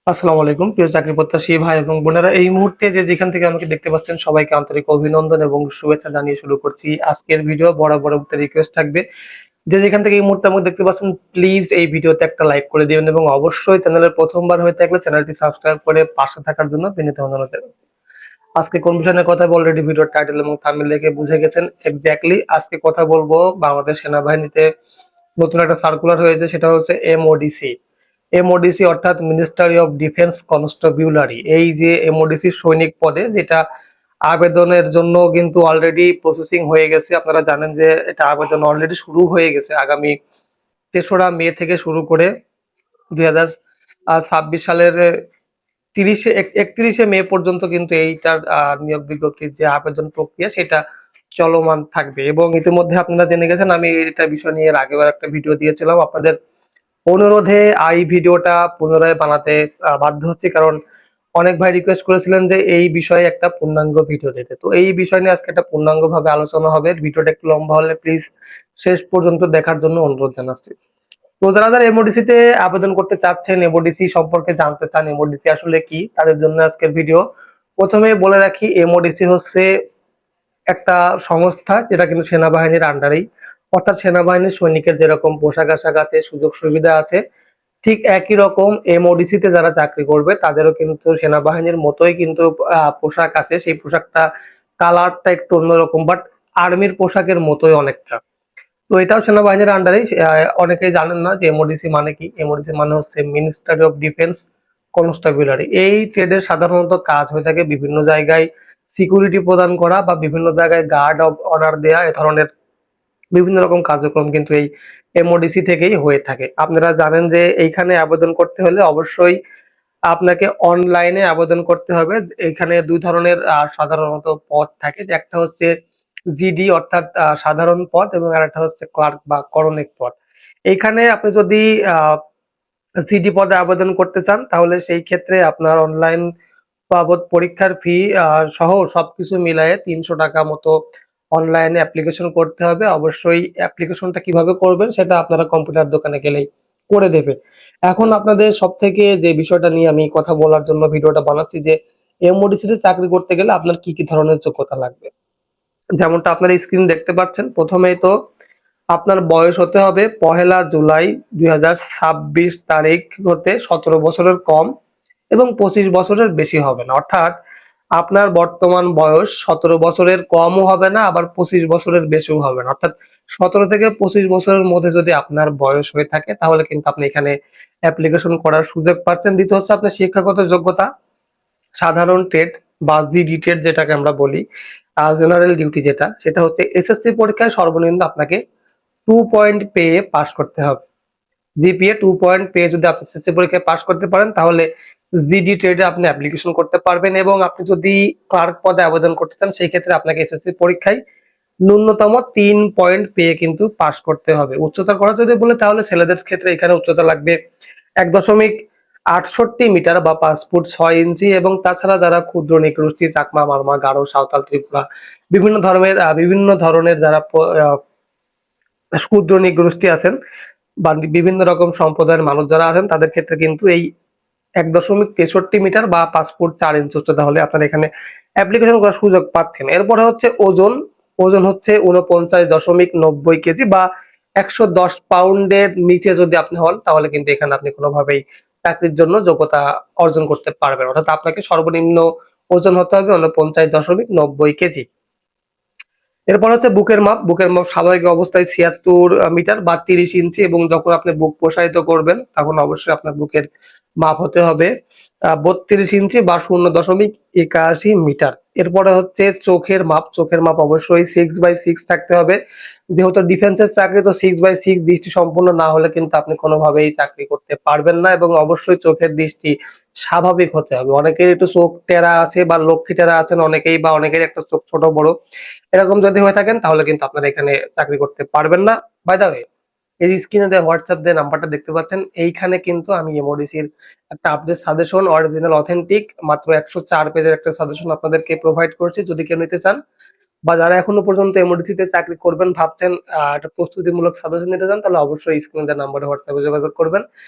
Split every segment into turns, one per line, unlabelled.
আসসালামু আলাইকুম প্রিয় চাকরি প্রত্যাশী ভাই এবং বোনেরা, এই মুহূর্তে যে যেখান থেকে আমাকে দেখতে পাচ্ছেন সবাইকে আন্তরিক অভিনন্দন এবং শুভেচ্ছা জানিয়ে শুরু করছি আজকের ভিডিও। বরাবর একটা রিকোয়েস্ট থাকবে, যে যেখান থেকে এই মুহূর্তে আমাকে দেখতে পাচ্ছেন প্লিজ এই ভিডিওতে একটা লাইক করে দিবেন এবং অবশ্যই চ্যানেলের প্রথমবার হয়ে থাকলে চ্যানেলটি সাবস্ক্রাইব করে পাশে থাকার জন্য বিনীত অনুরোধ জানাচ্ছি। আজকে কোন বিষয় নিয়ে কথা অলরেডি ভিডিওর টাইটেল এবং থাম্বনেল দেখে বুঝে গেছেন এক্স্যাক্টলি। আজকে কথা বলবো বাংলাদেশ সেনাবাহিনীতে নতুন একটা সার্কুলার হয়েছে, সেটা হচ্ছে এমওডিসি। এমওডিসি অর্থাৎ মিনিস্ট্রি অফ ডিফেন্স কনস্টেবুলারি। এই যে এমওডিসি সৈনিক পদে, যেটা আবেদনের জন্য কিন্তু অলরেডি প্রসেসিং হয়ে গেছে। আপনারা জানেন যে এটা আবেদন অলরেডি শুরু হয়ে গেছে। আগামী ৩রা মে থেকে শুরু করে ২০২৬ সালের ৩১শে মে পর্যন্ত কিন্তু এইটার নিয়োগ বিজ্ঞপ্তির যে আবেদন প্রক্রিয়া সেটা চলমান থাকবে। এবং ইতিমধ্যে আপনারা জেনে গেছেন, আমি এটা বিষয় নিয়ে এর আগেও একটা ভিডিও দিয়েছিলাম। আপনাদের অনুরোধে এই ভিডিওটা পুনরায় বানাতে বাধ্য হচ্ছি, কারণ অনেক ভাই রিকোয়েস্ট করেছিলেন যে এই বিষয়ে একটা পূর্ণাঙ্গ ভিডিও দিতে। তো এই বিষয় নিয়ে আজকে একটা পূর্ণাঙ্গ ভাবে আলোচনা হবে। ভিডিওটা একটু লম্বা হলে প্লিজ শেষ পর্যন্ত দেখার জন্য অনুরোধ জানাচ্ছি। তো যারা যারা এমওডিসি তে আবেদন করতে চাচ্ছেন, এমওডিসি সম্পর্কে জানতে চান, এমওডিসি আসলে কি, তাদের জন্য আজকের ভিডিও। প্রথমে বলে রাখি, এমওডিসি হচ্ছে একটা সংস্থা যেটা কিন্তু সেনাবাহিনীর আন্ডারেই, অর্থাৎ সেনাবাহিনীর সৈনিকের যেরকম পোশাক আশাক আছে, সুযোগ সুবিধা আছে, ঠিক একই রকম এমওডিসি তে যারা চাকরি করবে তাদেরও কিন্তু সেনাবাহিনীর মতোই কিন্তু পোশাক আছে। সেই পোশাকটা কালারটা একটু অন্যরকম, বাট আর্মির পোশাকের মতোই অনেকটা। তো এটাও সেনাবাহিনীর আন্ডারেই। অনেকেই জানেন না যে এমওডিসি মানে কি। এমওডিসি মানে হচ্ছে মিনিস্ট্রি অফ ডিফেন্স কনস্টেবুলারি। এই ট্রেডের সাধারণত কাজ হয়ে থাকে বিভিন্ন জায়গায় সিকিউরিটি প্রদান করা বা বিভিন্ন জায়গায় গার্ড অফ অনার দেয়া, এ ধরনের বিভিন্ন রকম কার্যক্রম কিন্তু এই এমওডিসি থেকেই হয়ে থাকে। আপনারা জানেন যে এইখানে আবেদন করতে হলে অবশ্যই আপনাকে অনলাইনে আবেদন করতে হবে। এখানে দুই ধরনের সাধারণত পদ থাকে, যে একটা হচ্ছে জিডি অর্থাৎ সাধারণ পদ, এবং আরেকটা হচ্ছে ক্লার্ক বা করণিক পদ। এইখানে আপনি যদি জিডি পদে আবেদন করতে চান তাহলে সেই ক্ষেত্রে আপনার অনলাইন বাবদ পরীক্ষার ফি সহ সবকিছু মিলায়ে ৩০০ টাকা মতো অনলাইনে অ্যাপ্লিকেশন করতে হবে। অবশ্যই অ্যাপ্লিকেশনটা কিভাবে করবেন সেটা আপনারা কম্পিউটার দোকানে গেলেই করে দেবে। এখন আপনাদের সব থেকে যে বিষয়টা নিয়ে আমি কথা বলার জন্য ভিডিওটা বানাচ্ছি, যে এমওডিসি তে চাকরি করতে গেলে আপনার কি কি ধরনের যোগ্যতা লাগবে। যেমনটা আপনারা স্ক্রিন দেখতে পাচ্ছেন, প্রথমেই তো আপনার বয়স হতে হবে ১লা জুলাই ২০২৬ তারিখ হতে ১৭ বছরের কম এবং ২৫ বছরের বেশি হবে না। অর্থাৎ আপনার বর্তমান বয়স ১৭ বছরের কমও হবে না, আবার ২৫ বছরের বেশিও হবে না। অর্থাৎ ১৭ থেকে ২৫ বছরের মধ্যে যদি আপনার বয়স হয়ে থাকে তাহলে কিন্তু আপনি এখানে অ্যাপ্লিকেশন করার সুযোগ পাচ্ছেন। দ্বিতীয় হচ্ছে আপনার শিক্ষাগত যোগ্যতা। সাধারণ ট্রেড বা জিডি ট্রেড যেটাকে আমরা বলি, জেনারেল ডিউটি যেটা, সেটা হচ্ছে এসএসসি পরীক্ষায় সর্বনিম্ন আপনাকে 2 পয়েন্ট পেয়ে পাস করতে হবে। জিপিএ 2 পয়েন্ট পেয়ে যদি আপনি এসএসসি পরীক্ষায় পাস করতে পারেন তাহলে জিডি ট্রেডে আপনি অ্যাপ্লিকেশন করতে পারবেন। এবং আপনি যদি ক্লার্ক পদে আবেদন করতে চান সেই ক্ষেত্রে আপনাকে এসএসসি পরীক্ষায় ন্যূনতম ৩ পয়েন্ট পেয়ে কিন্তু পাস করতে হবে। উচ্চতার কথা যদি বলি তাহলে ছেলেদের ক্ষেত্রে এখানে উচ্চতা লাগবে ১.৬৮ মিটার বা ৫ ফুট ৬ ইঞ্চি। এবং তাছাড়া যারা ক্ষুদ্র নৃগোষ্ঠী, চাকমা, মারমা, গারো, সাঁওতাল, ত্রিপুরা, বিভিন্ন ধরনের যারা ক্ষুদ্র নৃগোষ্ঠী আছেন বা বিভিন্ন রকম সম্প্রদায়ের মানুষ যারা আছেন তাদের ক্ষেত্রে কিন্তু এই ১.৬৩ মিটার বা ৫ ফুট ৪ ইঞ্চি উচ্চতা হলে আপনারা এখানে অ্যাপ্লিকেশন করার সুযোগ পাচ্ছেন। এরপরে হচ্ছে ওজন। ওজন হচ্ছে ৪৯.৯০ কেজি বা ১১০ পাউন্ডের নিচে যদি আপনি হন তাহলে কিন্তু এখানে আপনি কোনোভাবেই চাকরির জন্য যোগ্যতা অর্জন করতে পারবেন। অর্থাৎ আপনাকে সর্বনিম্ন ওজন হতে হবে ৪৯.৯০ কেজি। এরপর হচ্ছে বুকের মাপ। বুকের মাপ স্বাভাবিক অবস্থায় ৭৬ মিটার বা ৩০ ইঞ্চি, এবং যখন আপনি বুক প্রসারিত করবেন তখন অবশ্যই আপনার বুকের মাপ হতে হবে ৩২ ইঞ্চি বা ০.৮১ মিটার। এরপরে হচ্ছে চোখের মাপ। চোখের মাপ অবশ্যই 6/6 থাকতে হবে। যেহেতু ডিফেন্সের চাকরি, তো 6/6 দৃষ্টি সম্পন্ন না হলে কিন্তু আপনি কোনোভাবেই চাকরি করতে পারবেন না। এবং অবশ্যই চোখের দৃষ্টি স্বাভাবিক হতে হবে। অনেকের একটু চোখ টেরা আছে বা লক্ষ্মী টেরা আছেন অনেকেই, বা অনেকের একটা চোখ ছোট বড়, এরকম যদি হয়ে থাকেন তাহলে কিন্তু আপনারা এখানে চাকরি করতে পারবেন না। বাই দা ওয়ে, এই স্ক্রিনে দেওয়া হোয়াটসঅ্যাপ দিয়ে নাম্বারটা দেখতে পাচ্ছেন, এইখানে কিন্তু আমি এমওডিসির একটা আপডেট সাজেশন, অরিজিনাল অথেন্টিক মাত্র ১০৪ পেজের একটা সাজেশন আপনাদেরকে প্রোভাইড করছি। যদি কেউ নিতে চান বা যারা এখনো পর্যন্ত এমওডিসি তে চাকরি করবেন ভাবছেন, একটা প্রস্তুতিমূলক সাজেশন নিতে চান, তাহলে অবশ্যই স্ক্রিনে দেওয়া নাম্বারে হোয়াটসঅ্যাপে যোগাযোগ করবেন।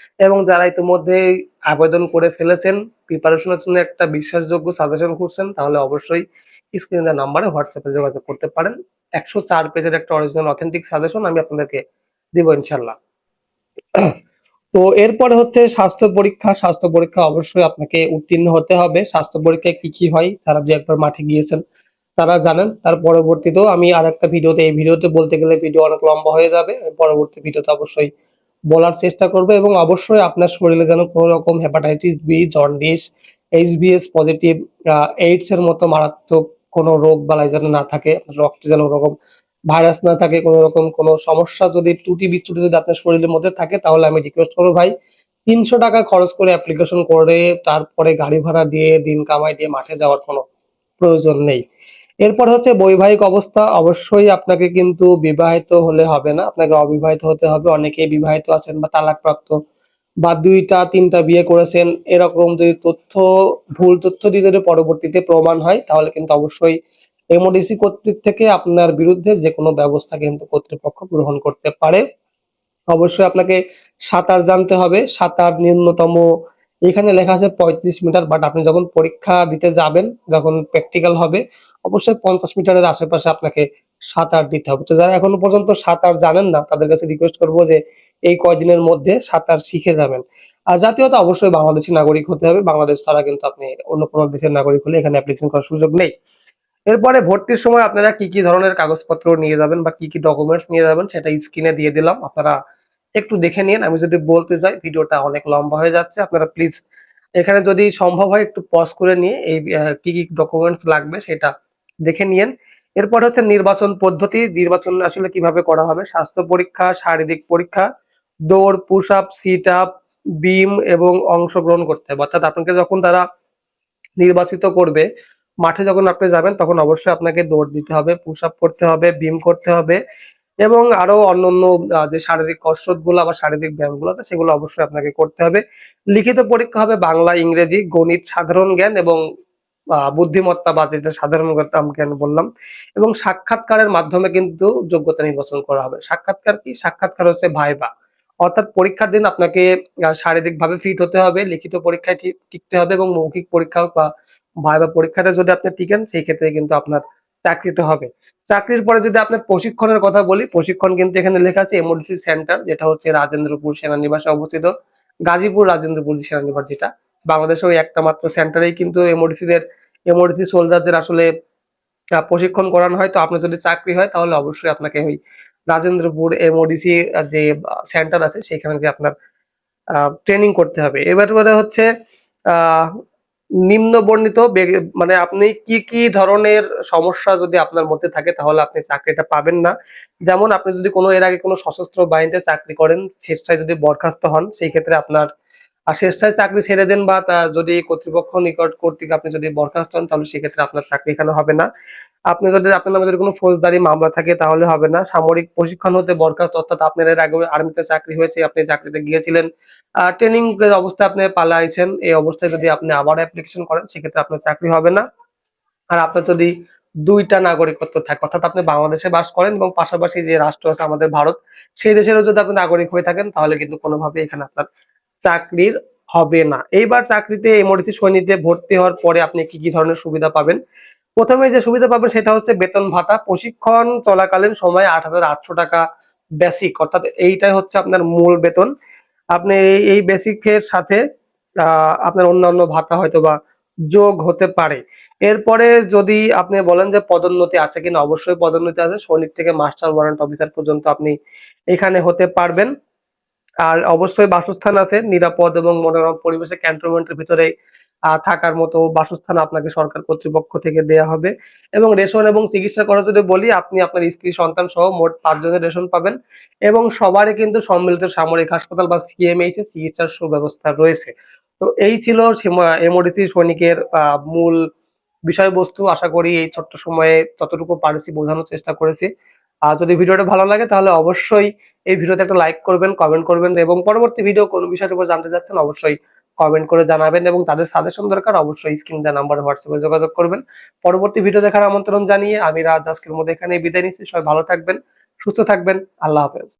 এবং যারা ইতিমধ্যে আবেদন করে ফেলেছেন, প্রিপারেশনের জন্য একটা বিশ্বাসযোগ্য সাজেশন খুঁজছেন, তাহলে অবশ্যই স্ক্রিনে দেওয়া নাম্বারে হোয়াটসঅ্যাপে যোগাযোগ করতে পারেন। 104 পেজের একটা অরিজিনাল অথেন্টিক সাজেশন আমি আপনাদেরকে দিব ইনশাল্লাহ। তো এরপরে হচ্ছে স্বাস্থ্য পরীক্ষা। স্বাস্থ্য পরীক্ষা অবশ্যই আপনাকে উত্তীর্ণ হতে হবে। স্বাস্থ্য পরীক্ষায় কি কি হয় তারা যে একবার মাঠে গিয়েছেন তারা জানেন। তার পরবর্তীতেও আমি আর একটা ভিডিওতে, এই ভিডিওতে বলতে গেলে ভিডিও অনেক লম্বা হয়ে যাবে, পরবর্তী ভিডিওতে অবশ্যই বলার চেষ্টা করবে। এবং অবশ্যই আপনার শরীরে যেন কোনো রকম hepatitis B, jaundice, HBS positive, AIDS এর মতো মারাত্মক কোনো রোগ বালাই যেন না থাকে, রক্তে যেন ওরকম ভাইরাস না থাকে, কোনো রকম কোনো সমস্যা যদি ত্রুটি বিচ্যুতি যদি আপনার শরীরের মধ্যে থাকে, তাহলে আমি রিকোয়েস্ট করবো ভাই 300 টাকা খরচ করে অ্যাপ্লিকেশন করে তারপরে গাড়ি ভাড়া দিয়ে দিন কামাই দিয়ে মাঠে যাওয়ার কোনো প্রয়োজন নেই। এরপর হচ্ছে বৈবাহিক অবস্থা। অবশ্যই আপনাকে কিন্তু বিবাহিত হলে হবে না, আপনাকে অবিবাহিত হতে হবে। অনেকেই বিবাহিত আছেন বা তালাকপ্রাপ্ত বা 2টা 3টা বিয়ে করেছেন, এরকম যদি তথ্য, ভুল তথ্য দিয়ে যদি পরবর্তীতে প্রমাণ হয়, তাহলে কিন্তু অবশ্যই এমওডিসি কর্তৃক থেকে আপনার বিরুদ্ধে যে কোনো ব্যবস্থা কিন্তু কর্তৃপক্ষ গ্রহণ করতে পারে। অবশ্যই আপনাকে সাঁতার জানতে হবে। সাঁতার ন্যূনতম এখানে লেখা আছে 35 মিটার, বাট আপনি যখন পরীক্ষা দিতে যাবেন, যখন প্র্যাকটিক্যাল হবে, অবশ্যই 50 মিটারের আশেপাশে আপনাকে সাঁতার দিতে হবে। তো যারা এখনো পর্যন্ত সাঁতার জানেন না, তাদের কাছে রিকোয়েস্ট করবো যে এই কয়দিনের মধ্যে সাঁতার শিখে যাবেন। আর জাতীয়তা অবশ্যই বাংলাদেশী নাগরিক হতে হবে। বাংলাদেশ ছাড়া কিন্তু আপনি অন্য কোনো দেশের নাগরিক হলে এখানে অ্যাপ্লিকেশন করার সুযোগ নেই। এরপরে ভর্তির সময় আপনারা কি কি ধরনের কাগজপত্র নিয়ে যাবেন বা কি কি ডকুমেন্টস নিয়ে যাবেন সেটা স্ক্রিনে দিয়ে দিলাম, আপনারা একটু দেখে নিন। আমি যদি বলতে যাই ভিডিওটা অনেক লম্বা হয়ে যাচ্ছে, আপনারা প্লিজ এখানে যদি সম্ভব হয় একটু পজ করে নিয়ে এই কি কি ডকুমেন্টস লাগবে সেটা দেখে নিন। এরপর হচ্ছে নির্বাচন পদ্ধতি। নির্বাচন আসলে কিভাবে করা হবে: স্বাস্থ্য পরীক্ষা, শারীরিক পরীক্ষা, দৌড়, পুশ আপ, সিট আপ, বিম এবং অংশগ্রহণ করতে হবে। অর্থাৎ আপনাকে যখন তারা নির্বাচিত করবে, মাঠে যখন আপনি যাবেন, তখন অবশ্যই আপনাকে দৌড় দিতে হবে, পুশ আপ করতে হবে, বিম করতে হবে এবং আরো অন্যান্য যে শারীরিক কসরত বা শারীরিক ব্যায়ামগুলো আছে সেগুলো অবশ্যই আপনাকে করতে হবে। লিখিত পরীক্ষা হবে বাংলা, ইংরেজি, গণিত, সাধারণ জ্ঞান এবং বুদ্ধিমত্তা বা যেটা সাধারণ জ্ঞান বললাম। এবং সাক্ষাৎকারের মাধ্যমে কিন্তু যোগ্যতা নির্বাচন করা হবে। সাক্ষাৎকার কি? সাক্ষাৎকার হচ্ছে ভাইবা। অর্থাৎ পরীক্ষার দিন আপনাকে শারীরিকভাবে ফিট হতে হবে, লিখিত পরীক্ষায় টিকতে হবে এবং মৌখিক পরীক্ষা বা ভাইবা পরীক্ষাটা যদি আপনি টিকেন, সেই ক্ষেত্রে কিন্তু আপনার চাকরিটা হবে। চাকরির পরে যদি আপনার প্রশিক্ষণের কথা বলি, প্রশিক্ষণ কিন্তু এখানে লেখা আছে এমওডিসি সেন্টার, যেটা হচ্ছে রাজেন্দ্রপুর সেনানিবাসে অবস্থিত। গাজীপুর রাজেন্দ্রপুর সেনানিবাস, যেটা বাংলাদেশে ওই একটা মাত্র সেন্টারেই কিন্তু এমওডিসি সোলজারদের আসলে প্রশিক্ষণ করানো হয়। তো আপনার যদি চাকরি হয়, তাহলে অবশ্যই আপনাকে ওই রাজেন্দ্রপুর এমওডিসি যে সেন্টার আছে সেখানে যে আপনার ট্রেনিং করতে হবে। এবারে হচ্ছে আহ নিম্ন বর্ণিত মানে আপনি কি কি ধরনের সমস্যা যদি আপনার মধ্যে থাকে, তাহলে আপনি চাকরিটা পাবেন না। যেমন আপনি যদি কোনো এর আগে কোনো সশস্ত্র বাহিনীতে চাকরি করেন, স্বেচ্ছায় যদি বরখাস্ত হন, সেই ক্ষেত্রে আপনার স্বেচ্ছায় চাকরি ছেড়ে দেন বা যদি কর্তৃপক্ষ নিকট কর্তৃক আপনি যদি বরখাস্ত হন, তাহলে সেক্ষেত্রে আপনার চাকরি এখানে হবে না। আপনি যদি আপনার নামে যদি কোনো ফৌজদারি মামলা থাকে, তাহলে হবে না। সামরিক প্রশিক্ষণ হতে বরখাস্ত, অর্থাৎ আপনার এর আগে আর্মিতে চাকরি হয়েছে, আপনি চাকরিতে গিয়েছিলেন, ট্রেনিং এর অবস্থায় আপনি পালাইছেন, এই অবস্থায় যদি আপনি আবার অ্যাপ্লিকেশন করেন, সেক্ষেত্রে আপনার চাকরি হবে না। আর আপনার যদি 2টা নাগরিকত্ব থাকে, অর্থাৎ আপনি বাংলাদেশে বাস করেন এবং পাশাপাশি যে রাষ্ট্র আছে আমাদের ভারত, সেই দেশেরও যদি আপনি নাগরিক হয়ে থাকেন, তাহলে কিন্তু কোনোভাবে এখানে আপনার চাকরির হবে না। এইবার চাকরিতে এমওডিসি সৈনিকতে ভর্তি হওয়ার পরে আপনি কি কি ধরনের সুবিধা পাবেন? প্রথমে যে সুবিধা পাবেন সেটা হচ্ছে বেতন ভাতা। প্রশিক্ষণ চলাকালীন সময়ে 8,800 টাকা বেসিক, অর্থাৎ এইটাই হচ্ছে আপনার মূল বেতন। আপনি এই বেসিকের সাথে আপনার অন্যান্য ভাতা হয়তো বা যোগ হতে পারে। এরপরে যদি আপনি বলেন যে পদোন্নতি আছে কিনা, অবশ্যই পদোন্নতি আছে। সৈনিক থেকে মাস্টার ওয়ারেন্ট অফিসার পর্যন্ত আপনি এখানে হতে পারবেন। আর অবশ্যই বাসস্থান আছে, নিরাপদ এবং মনোরম পরিবেশে ক্যান্টনমেন্টের ভিতরে থাকার মতো বাসস্থান আপনাকে সরকার কর্তৃপক্ষ থেকে দেয়া হবে। এবং রেশন এবং চিকিৎসা খরচ যদি বলি, আপনি আপনার স্ত্রী সন্তান সহ মোট 5 জনের রেশন পাবেন এবং সবারই কিন্তু সম্মিলিত সামরিক হাসপাতাল বা সিএমএইচ এ চিকিৎসার সুব্যবস্থা রয়েছে। তো এই ছিল এমওডিসি সৈনিকের মূল বিষয়বস্তু। আশা করি এই ছোট্ট সময়ে যতটুকু পারছি বোঝানোর চেষ্টা করেছি। আর যদি ভিডিওটা ভালো লাগে, তাহলে অবশ্যই এই ভিডিওতে একটা লাইক করবেন, কমেন্ট করবেন এবং পরবর্তী ভিডিও কোন বিষয়ের উপর জানতে চাচ্ছেন, অবশ্যই কমেন্ট করে জানাবেন এবং যাদের সাজেশন দরকার অবশ্যই স্ক্রিন দেওয়া নাম্বারে হোয়াটসঅ্যাপে যোগাযোগ করবেন। পরবর্তী ভিডিও দেখার আমন্ত্রণ জানিয়ে আমি রাজ আজকের মধ্যে এখানেই বিদায় নিচ্ছি। সবাই ভালো থাকবেন, সুস্থ থাকবেন। আল্লাহ হাফেজ।